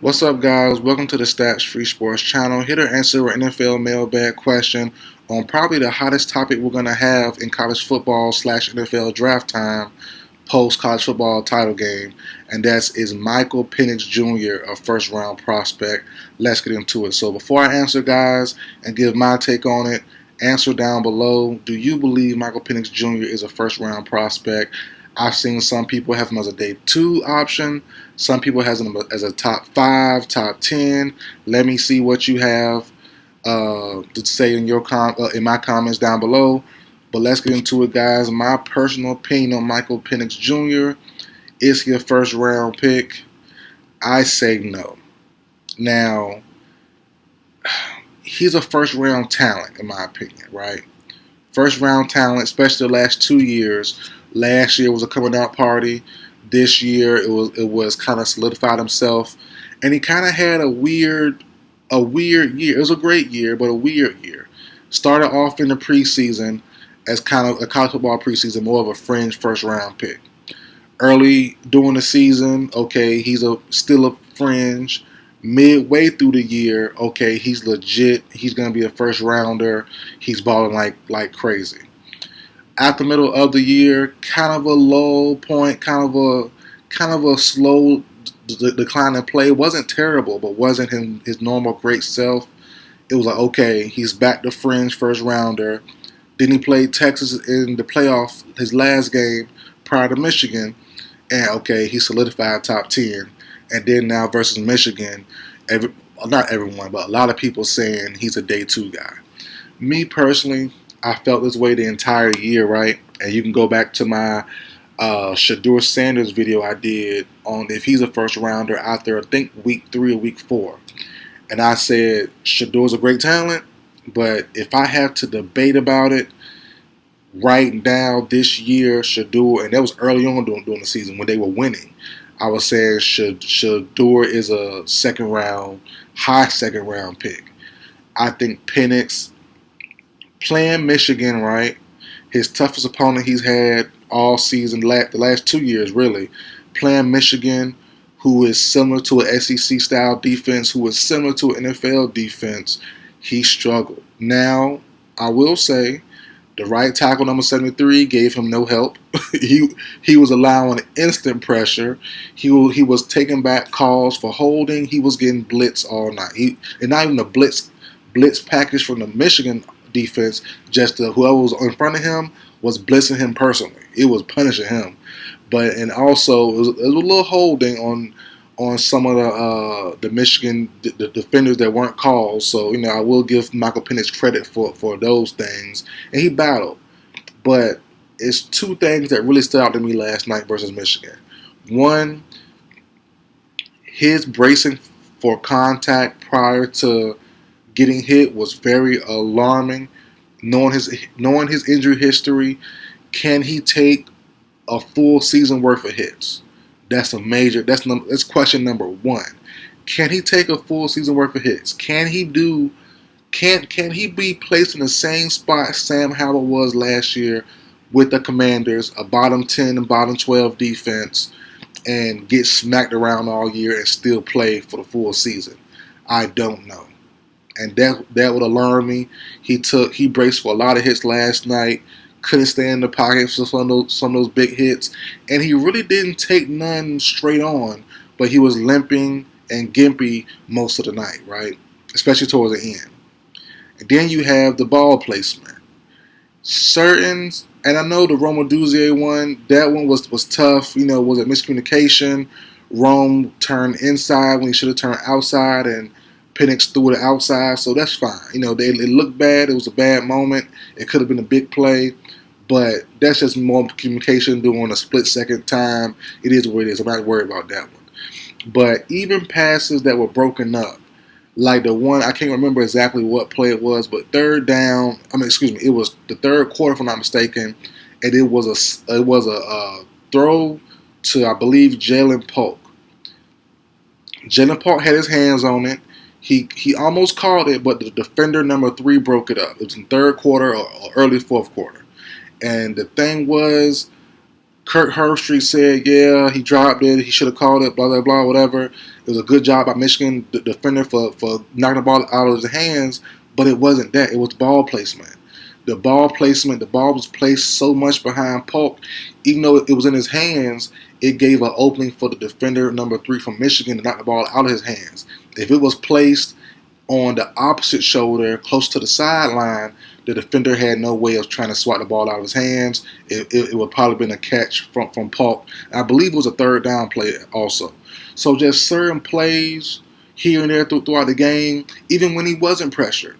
What's up, guys? Welcome to the Stats Free Sports channel. Here to answer an NFL mailbag question on probably the hottest topic we're going to have in college football / NFL draft time post college football title game, and is Michael Penix Jr., a first round prospect. Let's get into it. So, before I answer, guys, and give my take on it, answer down below. Do you believe Michael Penix Jr. is a first round prospect? I've seen some people have him as a day 2 option. Some people has him as a top 5, top 10. Let me see what you have to say in your in my comments down below. But let's get into it, guys. My personal opinion on Michael Penix Jr. Is he a first round pick? I say no. Now, he's a first round talent in my opinion, right? First round talent, especially the last 2 years. Last year was a coming out party. This year it was kind of solidified himself, and he kind of had a weird year. It was a great year, but a weird year. Started off in the preseason as kind of a college football preseason, more of a fringe first round pick. Early during the season, okay, he's still a fringe. Midway through the year, okay, he's legit. He's gonna be a first rounder. He's balling like crazy. At the middle of the year, kind of a low point, kind of a slow decline in play. Wasn't terrible, but wasn't his normal great self. It was like, okay, he's back to fringe first rounder. Then he played Texas in the playoff his last game prior to Michigan, and okay, he solidified top 10. And then now versus Michigan, not everyone, but a lot of people saying he's a day 2 guy. Me personally, I felt this way the entire year, right? And you can go back to my Shedeur Sanders video I did on if he's a first rounder out there, I think week 3 or week 4. And I said Shedeur's a great talent, but if I have to debate about it right now this year, Shedeur, and that was early on during the season when they were winning, I was saying Shedeur is a high second round pick. I think Penix, playing Michigan, right? His toughest opponent he's had all season, the last 2 years, really. Playing Michigan, who is similar to an SEC style defense, who is similar to an NFL defense, he struggled. Now, I will say, the right tackle, number 73, gave him no help. he was allowing instant pressure. He was taking back calls for holding. He was getting blitz all night. And not even a blitz package from the Michigan defense, just whoever was in front of him was blitzing him personally. It was punishing him, and also it was a little holding on some of the Michigan the defenders that weren't called. So I will give Michael Penix credit for those things, and he battled. But it's 2 things that really stood out to me last night versus Michigan. One, his bracing for contact prior to getting hit was very alarming. Knowing his injury history, can he take a full season worth of hits? That's question number 1. Can he take a full season worth of hits? Can he be placed in the same spot Sam Howell was last year with the Commanders, a bottom 10 and bottom 12 defense, and get smacked around all year and still play for the full season? I don't know. And that would alarm me. He braced for a lot of hits last night. Couldn't stay in the pocket for some of those big hits, and he really didn't take none straight on. But he was limping and gimpy most of the night, right? Especially towards the end. And then you have the ball placement. And I know the Rome Duzier one. That one was tough. Was it miscommunication? Rome turned inside when he should have turned outside, and Penix threw it outside, so that's fine. It looked bad. It was a bad moment. It could have been a big play, but that's just more communication during a split-second time. It is what it is. I'm not worried about that one. But even passes that were broken up, like the one, I can't remember exactly what play it was, but third down, it was the third quarter, if I'm not mistaken, and it was a throw to, I believe, Jalen Polk. Jalen Polk had his hands on it. He almost caught it, but the defender number 3 broke it up. It was in third quarter or early fourth quarter. And the thing was, Kirk Herbstreit said, yeah, he dropped it. He should have called it, blah, blah, blah, whatever. It was a good job by Michigan defender for knocking the ball out of his hands, but it wasn't that. It was ball placement. The ball placement, the ball was placed so much behind Polk, even though it was in his hands, it gave an opening for the defender, number 3 from Michigan, to knock the ball out of his hands. If it was placed on the opposite shoulder, close to the sideline, the defender had no way of trying to swat the ball out of his hands. It would probably been a catch from Polk. I believe it was a third down play also. So just certain plays here and there throughout the game, even when he wasn't pressured.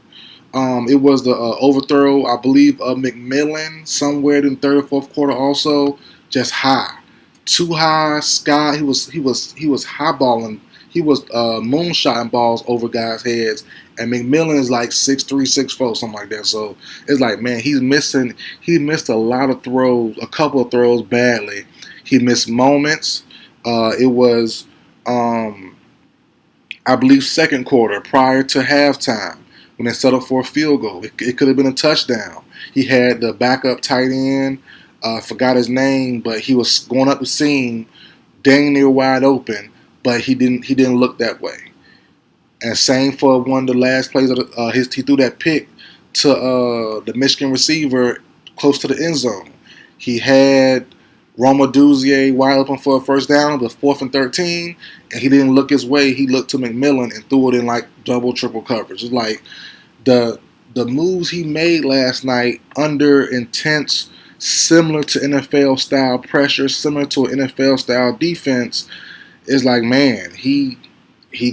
It was the overthrow, I believe, of McMillan somewhere in the third or fourth quarter also, just high. Too high, sky. He was highballing. He was moonshotting balls over guys' heads, and McMillan is like 6'3", 6'4", something like that. So it's like, man, he missed a lot of throws, a couple of throws badly. He missed moments. It was, I believe, second quarter prior to halftime when they settled for a field goal. It could have been a touchdown. He had the backup tight end, forgot his name, but he was going up the seam, dang near wide open, but he didn't look that way. And same for one of the last plays of he threw that pick to the Michigan receiver close to the end zone. He had Roma Duzier wide open for a first down, but 4th and 13, and he didn't look his way. He looked to McMillan and threw it in like double, triple coverage. It's like the moves he made last night under intense, similar to NFL style pressure, similar to an NFL style defense, is like, man, he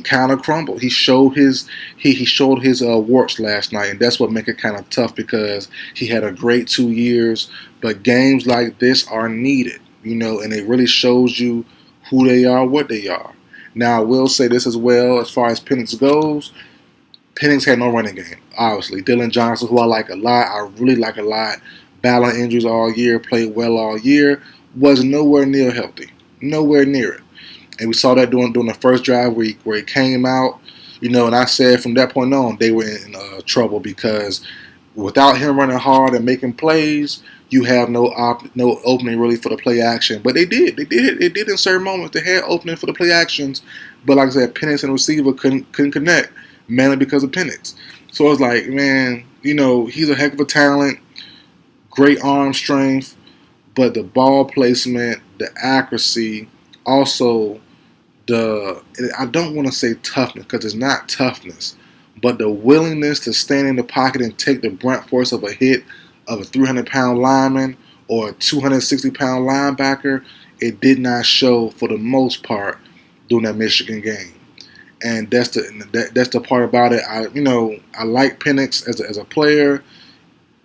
kind of crumbled. He showed his warts last night, and that's what makes it kind of tough because he had a great 2 years. But games like this are needed, and it really shows you who they are, what they are. Now, I will say this as well, as far as Penix goes. Penix had no running game, obviously. Dylan Johnson, who I like a lot, I really like a lot, battling injuries all year, played well all year, was nowhere near healthy, nowhere near it. And we saw that during the first drive where he came out, and I said from that point on they were in trouble because without him running hard and making plays, you have no opening really for the play action. But they did in certain moments. They had opening for the play actions, but like I said, Penix and receiver couldn't connect, mainly because of Penix. So it's like, man, he's a heck of a talent, great arm strength, but the ball placement, the accuracy, also I don't want to say toughness because it's not toughness, but the willingness to stand in the pocket and take the brunt force of a hit of a 300-pound lineman or a 260-pound linebacker, it did not show for the most part during that Michigan game. And that's the part about it. I like Penix as a player.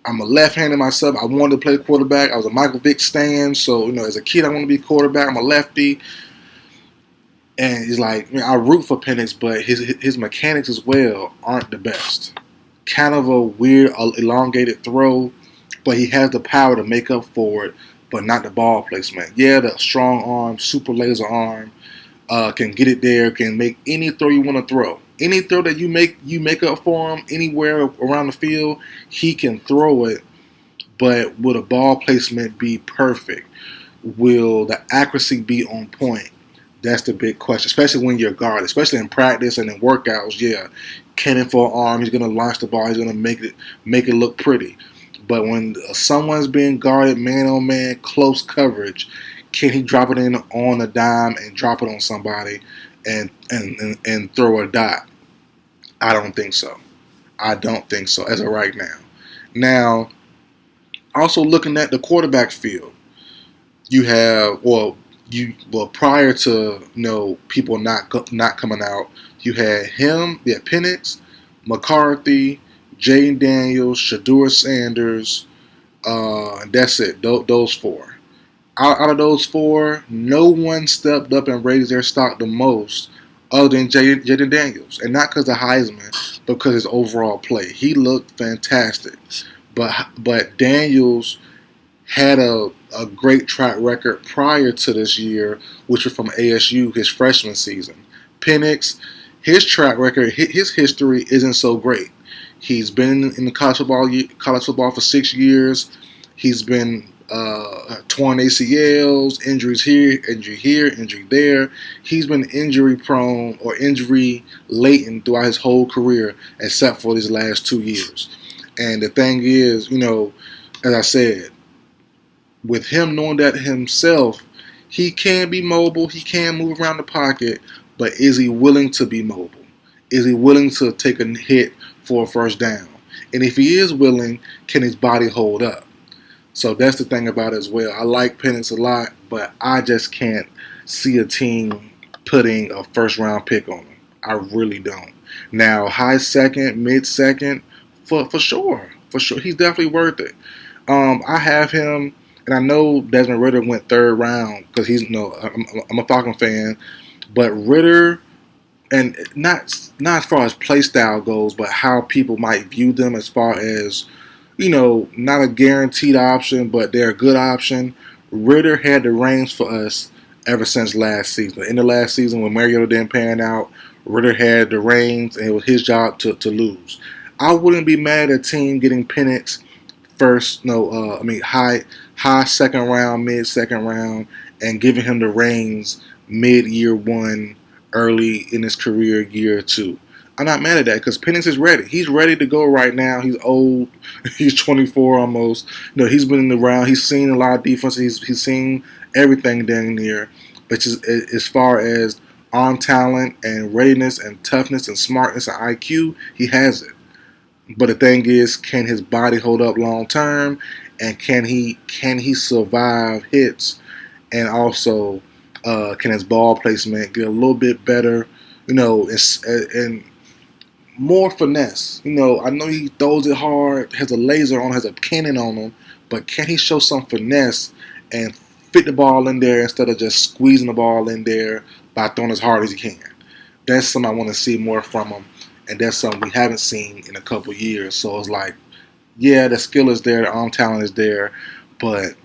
I'm a left-hander myself. I wanted to play quarterback. I was a Michael Vick stan, so as a kid I wanted to be quarterback. I'm a lefty. And it's like, I root for Penix, but his mechanics as well aren't the best. Kind of a weird, elongated throw, but he has the power to make up for it, but not the ball placement. Yeah, the strong arm, super laser arm, can get it there, can make any throw you want to throw. Any throw that you make up for him anywhere around the field, he can throw it, but will the ball placement be perfect? Will the accuracy be on point? That's the big question, especially when you're guarded, especially in practice and in workouts. Yeah, cannon for an arm, he's going to launch the ball, he's going to make it look pretty. But when someone's being guarded man-on-man, close coverage, can he drop it in on a dime and drop it on somebody and throw a dot? I don't think so. I don't think so as of right now. Now, also looking at the quarterback field, you have prior to people not coming out, you had him, you had Penix, McCarthy, Jaden Daniels, Shedeur Sanders, and that's it. Those four. Out of those four, no one stepped up and raised their stock the most, other than Jaden Daniels, and not because of Heisman, but because his overall play. He looked fantastic, but Daniels had a great track record prior to this year, which was from ASU, his freshman season. Penix, his track record, his history isn't so great. He's been in the college football for 6 years. He's been torn ACLs, injuries here, injury there. He's been injury prone or injury laden throughout his whole career, except for these last 2 years. And the thing is, as I said, with him knowing that himself, he can be mobile, he can move around the pocket, but is he willing to be mobile? Is he willing to take a hit for a first down? And if he is willing, can his body hold up? So that's the thing about it as well. I like Penix a lot, but I just can't see a team putting a first round pick on him. I really don't. Now, high second, mid second, for sure. For sure. He's definitely worth it. I have him, and I know Desmond Ridder went third round because I'm a Falcon fan, but Ridder, and not as far as play style goes, but how people might view them as far as, not a guaranteed option, but they're a good option. Ridder had the reins for us ever since last season. In the last season, when Mariota didn't pan out, Ridder had the reins, and it was his job to lose. I wouldn't be mad at a team getting Penix high second round, mid second round, and giving him the reins mid year one, early in his career, year two. I'm not mad at that because Penix is ready. He's ready to go right now. He's old. He's 24 almost. He's been in the round. He's seen a lot of defenses. He's seen everything down there. But just as far as arm talent and readiness and toughness and smartness and IQ, he has it. But the thing is, can his body hold up long term, and can he survive hits, and also can his ball placement get a little bit better, and more finesse. I know he throws it hard, has a laser on, has a cannon on him, but can he show some finesse and fit the ball in there instead of just squeezing the ball in there by throwing as hard as he can? That's something I want to see more from him, and that's something we haven't seen in a couple years. So it's like, yeah, the skill is there, the arm talent is there, but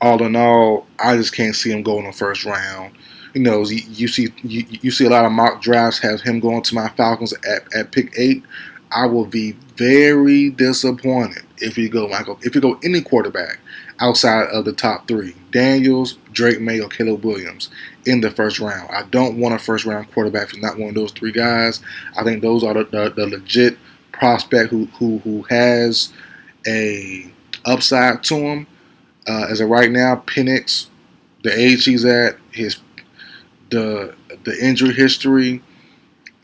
all in all, I just can't see him go in the first round. You see a lot of mock drafts have him going to my Falcons at pick 8. I will be very disappointed if you go any quarterback outside of the top 3: Daniels, Drake May, or Caleb Williams in the first round. I don't want a first round quarterback who's not one of those 3 guys. I think those are the legit prospect who has a upside to him. As of right now, Penix, the age he's at, the injury history,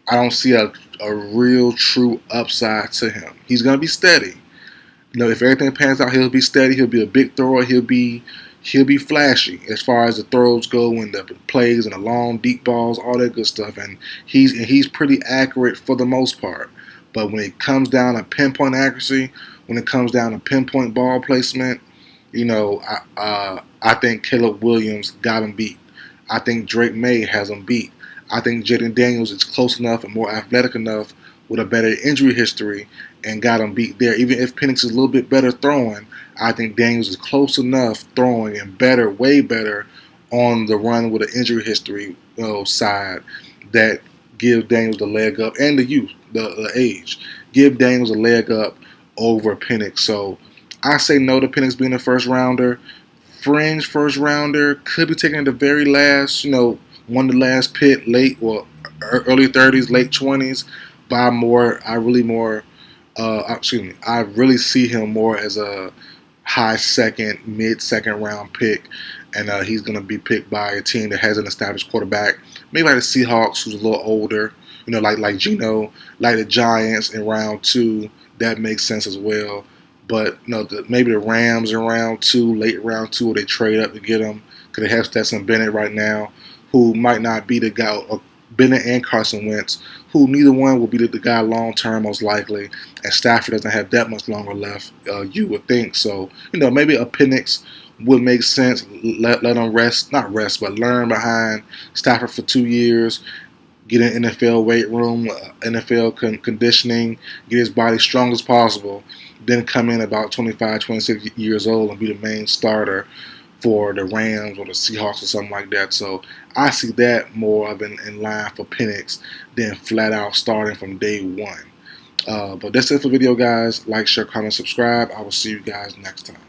I don't see a real true upside to him. He's gonna be steady. If everything pans out, he'll be steady. He'll be a big thrower. He'll be flashy as far as the throws go and the plays and the long deep balls, all that good stuff. And he's pretty accurate for the most part. But when it comes down to pinpoint accuracy, when it comes down to pinpoint ball placement, I think Caleb Williams got him beat. I think Drake May has him beat. I think Jaden Daniels is close enough and more athletic enough with a better injury history and got him beat there. Even if Penix is a little bit better throwing, I think Daniels is close enough throwing and better, way better on the run with an injury history side that give Daniels the leg up, and the youth, the age, give Daniels a leg up over Penix. So I say no to Penix being a first rounder. Fringe first rounder, could be taken at the very last, one of the last pick, late or early 30s, late 20s. But I really see him more as a high second, mid second round pick, and he's going to be picked by a team that has an established quarterback, maybe like the Seahawks, who's a little older, like Geno, like the Giants in round 2. That makes sense as well. But maybe the Rams in round 2, late round 2, or they trade up to get him because they have Stetson Bennett right now, who might not be the guy. Or Bennett and Carson Wentz, who neither one will be the guy long term most likely, and Stafford doesn't have that much longer left. You would think so. Maybe a Penix would make sense. Let him not rest, but learn behind Stafford for 2 years. Get in NFL weight room, NFL conditioning, get his body strong as possible, then come in about 25, 26 years old and be the main starter for the Rams or the Seahawks or something like that. So I see that more of in line for Penix than flat out starting from day one. But that's it for the video, guys. Like, share, comment, subscribe. I will see you guys next time.